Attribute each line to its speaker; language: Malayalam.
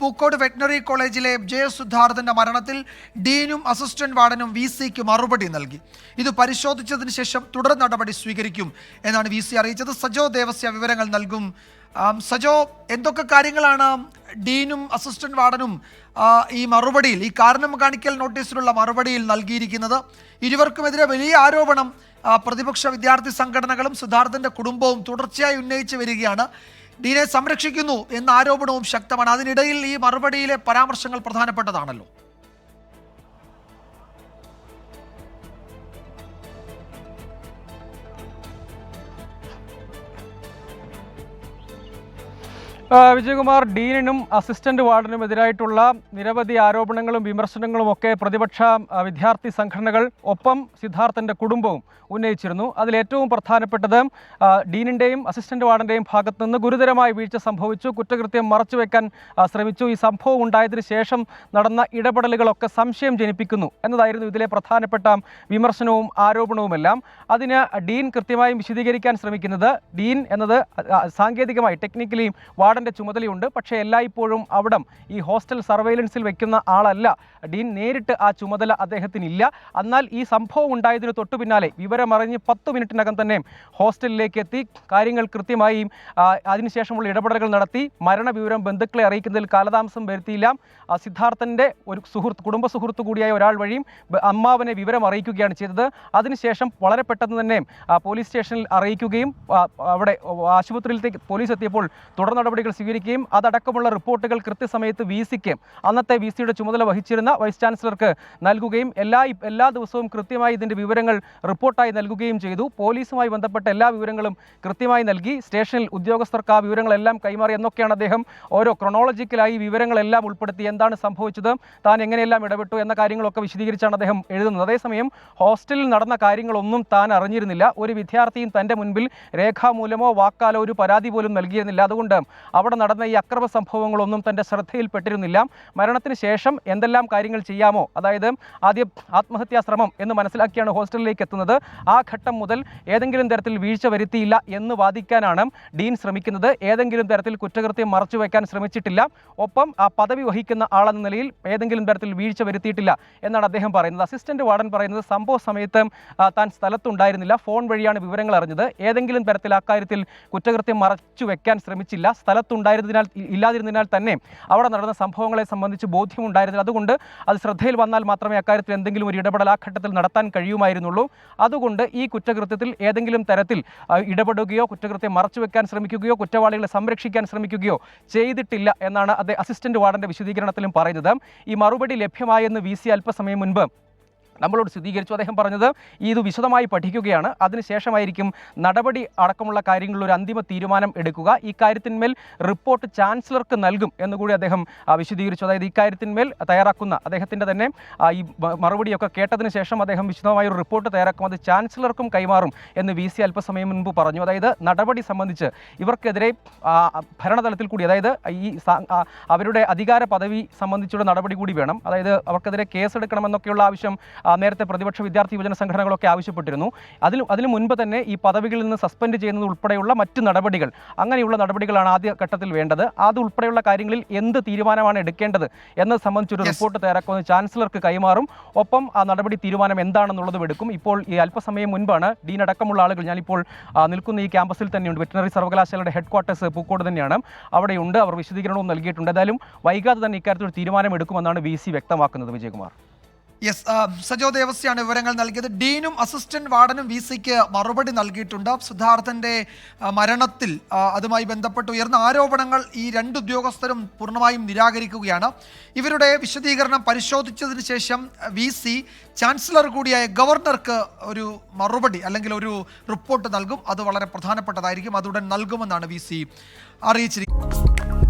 Speaker 1: പൂക്കോട് വെറ്റിനറി കോളേജിലെ ജെ സിദ്ധാർത്ഥന്റെ മരണത്തിൽ ഡീനും അസിസ്റ്റന്റ് വാർഡനും VC-ക്ക് മറുപടി നൽകി. ഇത് പരിശോധിച്ചതിന് ശേഷം തുടർ നടപടി സ്വീകരിക്കും എന്നാണ് VC അറിയിച്ചത്. സജോ ദേവസ്യ വിവരങ്ങൾ നൽകും. സജോ, എന്തൊക്കെ കാര്യങ്ങളാണ് ഡീനും അസിസ്റ്റന്റ് വാർഡനും ഈ മറുപടിയിൽ, ഈ കാരണം കാണിക്കൽ നോട്ടീസിലുള്ള മറുപടിയിൽ നൽകിയിരിക്കുന്നത്? ഇരുവർക്കുമെതിരെ വലിയ ആരോപണം പ്രതിപക്ഷ വിദ്യാർത്ഥി സംഘടനകളും സിദ്ധാർത്ഥന്റെ കുടുംബവും തുടർച്ചയായി ഉന്നയിച്ചു വരികയാണ്. ഡീനെ സംരക്ഷിക്കുന്നു എന്ന ആരോപണവും ശക്തമാണ്. അതിനിടയിൽ ഈ മറുപടിയിലെ പരാമർശങ്ങൾ പ്രധാനപ്പെട്ടതാണല്ലോ.
Speaker 2: വിജയകുമാർ, ഡീനിനും അസിസ്റ്റന്റ് വാർഡനും എതിരായിട്ടുള്ള നിരവധി ആരോപണങ്ങളും വിമർശനങ്ങളും ഒക്കെ പ്രതിപക്ഷ വിദ്യാർത്ഥി സംഘടനകൾ ഒപ്പം സിദ്ധാർത്ഥന്റെ കുടുംബവും ഉന്നയിച്ചിരുന്നു. അതിലേറ്റവും പ്രധാനപ്പെട്ടത് ഡീനിൻ്റെയും അസിസ്റ്റന്റ് വാർഡന്റെയും ഭാഗത്തു നിന്ന് ഗുരുതരമായ വീഴ്ച സംഭവിച്ചു, കുറ്റകൃത്യം മറച്ചുവെക്കാൻ ശ്രമിച്ചു, ഈ സംഭവം ഉണ്ടായതിനു ശേഷം നടന്ന ഇടപെടലുകളൊക്കെ സംശയം ജനിപ്പിക്കുന്നു എന്നതായിരുന്നു ഇതിലെ പ്രധാനപ്പെട്ട വിമർശനവും ആരോപണവുമെല്ലാം. അതിന് ഡീൻ കൃത്യമായും വിശദീകരിക്കാൻ ശ്രമിക്കുന്നത്, ഡീൻ എന്നത് സാങ്കേതികമായി ടെക്നിക്കലിയും വാർഡന്റെ ചുമതലയുണ്ട്, പക്ഷേ എല്ലായ്പ്പോഴും അവിടം ഈ ഹോസ്റ്റൽ സർവൈലൻസിൽ വെക്കുന്ന ആളല്ല ഡീൻ, നേരിട്ട് ആ ചുമതല അദ്ദേഹത്തിനില്ല. എന്നാൽ ഈ സംഭവം ഉണ്ടായതിനു തൊട്ടു പിന്നാലെ വിവരമറിഞ്ഞ് 10 മിനിറ്റിനകം തന്നെ ഹോസ്റ്റലിലേക്ക് എത്തി കാര്യങ്ങൾ കൃത്യമായി അതിനുശേഷമുള്ള ഇടപെടലുകൾ നടത്തി. മരണവിവരം ബന്ധുക്കളെ അറിയിക്കുന്നതിൽ കാലതാമസം വരുത്തിയില്ല. സിദ്ധാർത്ഥന്റെ ഒരു കുടുംബ സുഹൃത്തു കൂടിയായ ഒരാൾ വഴിയും അമ്മാവനെ വിവരം അറിയിക്കുകയാണ് ചെയ്തത്. അതിനുശേഷം വളരെ പെട്ടെന്ന് തന്നെ പോലീസ് സ്റ്റേഷനിൽ അറിയിക്കുകയും അവിടെ ആശുപത്രിയിലേക്ക് പോലീസ് എത്തിയപ്പോൾ തുടർ നടപടികൾ സ്വീകരിക്കുകയും അതടക്കമുള്ള റിപ്പോർട്ടുകൾ കൃത്യസമയത്ത് VC-ക്ക്, അന്നത്തെ VC-യുടെ ചുമതല വഹിച്ചിരുന്ന വൈസ് ചാൻസലർക്ക് നൽകുകയും എല്ലാ ദിവസവും കൃത്യമായി ഇതിൻ്റെ വിവരങ്ങൾ റിപ്പോർട്ടായി നൽകുകയും ചെയ്തു. പോലീസുമായി ബന്ധപ്പെട്ട എല്ലാ വിവരങ്ങളും കൃത്യമായി നൽകി. സ്റ്റേഷനിൽ ഉദ്യോഗസ്ഥർക്ക് ആ വിവരങ്ങളെല്ലാം കൈമാറി എന്നൊക്കെയാണ് അദ്ദേഹം ഓരോ ക്രൊണോളജിക്കലായി വിവരങ്ങളെല്ലാം ഉൾപ്പെടുത്തി എന്താണ് സംഭവിച്ചത്, താൻ എങ്ങനെയെല്ലാം ഇടപെട്ടു എന്ന കാര്യങ്ങളൊക്കെ വിശദീകരിച്ചാണ് അദ്ദേഹം എഴുതുന്നത്. അതേസമയം ഹോസ്റ്റലിൽ നടന്ന കാര്യങ്ങളൊന്നും താൻ അറിഞ്ഞിരുന്നില്ല. ഒരു വിദ്യാർത്ഥിയും തൻ്റെ മുൻപിൽ രേഖാമൂലമോ വാക്കാലോ ഒരു പരാതി പോലും നൽകിയിരുന്നില്ല. അതുകൊണ്ട് അവിടെ നടന്ന ഈ അക്രമ സംഭവങ്ങളൊന്നും തൻ്റെ ശ്രദ്ധയിൽപ്പെട്ടിരുന്നില്ല. മരണത്തിന് ശേഷം എന്തെല്ലാം കാര്യങ്ങൾ ചെയ്യാമോ, അതായത് ആദ്യം ആത്മഹത്യാ ശ്രമം എന്ന് മനസ്സിലാക്കിയാണ് ഹോസ്റ്റലിലേക്ക് എത്തുന്നത്. ആ ഘട്ടം മുതൽ ഏതെങ്കിലും തരത്തിൽ വീഴ്ച വരുത്തിയില്ല എന്ന് വാദിക്കാനാണ് ഡീൻ ശ്രമിക്കുന്നത്. ഏതെങ്കിലും തരത്തിൽ കുറ്റകൃത്യം മറച്ചുവെക്കാൻ ശ്രമിച്ചിട്ടില്ല, ഒപ്പം ആ പദവി വഹിക്കുന്ന ആളെന്ന നിലയിൽ ഏതെങ്കിലും തരത്തിൽ വീഴ്ച വരുത്തിയിട്ടില്ല എന്നാണ് അദ്ദേഹം പറയുന്നത്. അസിസ്റ്റന്റ് വാർഡൻ പറയുന്നത് സംഭവ സമയത്ത് താൻ സ്ഥലത്തുണ്ടായിരുന്നില്ല, ഫോൺ വഴിയാണ് വിവരങ്ങൾ അറിഞ്ഞത്. ഏതെങ്കിലും തരത്തിൽ അക്കാര്യത്തിൽ കുറ്റകൃത്യം മറച്ചുവെക്കാൻ ശ്രമിച്ചില്ല. ഇല്ലാതിരുന്നതിനാൽ തന്നെ അവിടെ നടന്ന സംഭവങ്ങളെ സംബന്ധിച്ച് ബോധ്യമുണ്ടായിരുന്നില്ല. അതുകൊണ്ട് അത് ശ്രദ്ധയിൽ വന്നാൽ മാത്രമേ അക്കാര്യത്തിൽ എന്തെങ്കിലും ഒരു ഇടപെടൽ ആ ഘട്ടത്തിൽ നടത്താൻ കഴിയുമായിരുന്നുള്ളൂ. അതുകൊണ്ട് ഈ കുറ്റകൃത്യത്തിൽ ഏതെങ്കിലും തരത്തിൽ ഇടപെടുകയോ കുറ്റകൃത്യം മറച്ചുവെക്കാൻ ശ്രമിക്കുകയോ കുറ്റവാളികളെ സംരക്ഷിക്കാൻ ശ്രമിക്കുകയോ ചെയ്തിട്ടില്ല എന്നാണ് അസിസ്റ്റന്റ് വാർഡന്റെ വിശദീകരണത്തിലും പറയുന്നത്. ഈ മറുപടി ലഭ്യമായെന്ന് VC അല്പസമയം മുൻപ് നമ്മളോട് സ്ഥിരീകരിച്ചു. അദ്ദേഹം പറഞ്ഞത് ഇത് വിശദമായി പഠിക്കുകയാണ്, അതിനുശേഷമായിരിക്കും നടപടി അടക്കമുള്ള കാര്യങ്ങളിൽ ഒരു അന്തിമ തീരുമാനം എടുക്കുക. ഈ കാര്യത്തിന്മേൽ റിപ്പോർട്ട് ചാൻസലർക്ക് നൽകും എന്നുകൂടി അദ്ദേഹം വിശദീകരിച്ചു. അതായത് ഈ കാര്യത്തിന്മേൽ തയ്യാറാക്കുന്ന അദ്ദേഹത്തിൻ്റെ തന്നെ ഈ മറുപടിയൊക്കെ കേട്ടതിന് ശേഷം അദ്ദേഹം വിശദമായ ഒരു റിപ്പോർട്ട് തയ്യാറാക്കും, അത് ചാൻസലർക്കും കൈമാറും എന്ന് VC അല്പസമയം മുൻപ് പറഞ്ഞു. അതായത് നടപടി സംബന്ധിച്ച് ഇവർക്കെതിരെ ഭരണതലത്തിൽ കൂടി, അതായത് ഈ അവരുടെ അധികാര പദവി സംബന്ധിച്ചുള്ള നടപടി കൂടി വേണം. അതായത് അവർക്കെതിരെ കേസെടുക്കണമെന്നൊക്കെയുള്ള ആവശ്യം നേരത്തെ പ്രതിപക്ഷ വിദ്യാർത്ഥി യുവജന സംഘടനകളൊക്കെ ആവശ്യപ്പെട്ടിരുന്നു. അതിനു മുൻപ് തന്നെ ഈ പദവികളിൽ നിന്ന് സസ്പെൻഡ് ചെയ്യുന്നത് ഉൾപ്പെടെയുള്ള മറ്റ് നടപടികൾ, അങ്ങനെയുള്ള നടപടികളാണ് ആദ്യ ഘട്ടത്തിൽ വേണ്ടത്. അത് ഉൾപ്പെടെയുള്ള കാര്യങ്ങളിൽ എന്ത് തീരുമാനമാണ് എടുക്കേണ്ടത് എന്നത് സംബന്ധിച്ചൊരു റിപ്പോർട്ട് തയ്യാറാക്കുന്നത് ചാൻസലർക്ക് കൈമാറും. ഒപ്പം ആ നടപടി തീരുമാനം എന്താണെന്നുള്ളതും എടുക്കും. ഇപ്പോൾ ഈ അല്പസമയം മുൻപാണ് ഡീൻ അടക്കമുള്ള ആളുകൾ, ഞാനിപ്പോൾ നിൽക്കുന്ന ഈ ക്യാമ്പസിൽ തന്നെയുണ്ട്, വെറ്റിനറി സർവകലാശാലയുടെ ഹെഡ്ക്വാർട്ടേഴ്സ് പൂക്കോട് തന്നെയാണ്, അവിടെയുണ്ട്. അവർ വിശദീകരണവും നൽകിയിട്ടുണ്ട്. ഏതായാലും വൈകാതെ തന്നെ ഇക്കാര്യത്തിൽ ഒരു തീരുമാനം എടുക്കുമെന്നാണ് VC വ്യക്തമാക്കുന്നത്. വിജയകുമാർ.
Speaker 1: യെസ്, സജോ ദേവസ്യാണ് വിവരങ്ങൾ നൽകിയത്. ഡീനും അസിസ്റ്റന്റ് വാർഡനും VC-ക്ക് മറുപടി നൽകിയിട്ടുണ്ട്. സിദ്ധാർത്ഥന്റെ മരണത്തിൽ അതുമായി ബന്ധപ്പെട്ട് ഉയർന്ന ആരോപണങ്ങൾ ഈ 2 ഉദ്യോഗസ്ഥരും പൂർണ്ണമായും നിരാകരിക്കുകയാണ്. ഇവരുടെ വിശദീകരണം പരിശോധിച്ചതിന് ശേഷം VC ചാൻസലർ കൂടിയായ ഗവർണർക്ക് ഒരു മറുപടി അല്ലെങ്കിൽ ഒരു റിപ്പോർട്ട് നൽകും. അത് വളരെ പ്രധാനപ്പെട്ടതായിരിക്കും, അതുടൻ നൽകുമെന്നാണ് VC അറിയിച്ചിരിക്കുന്നത്.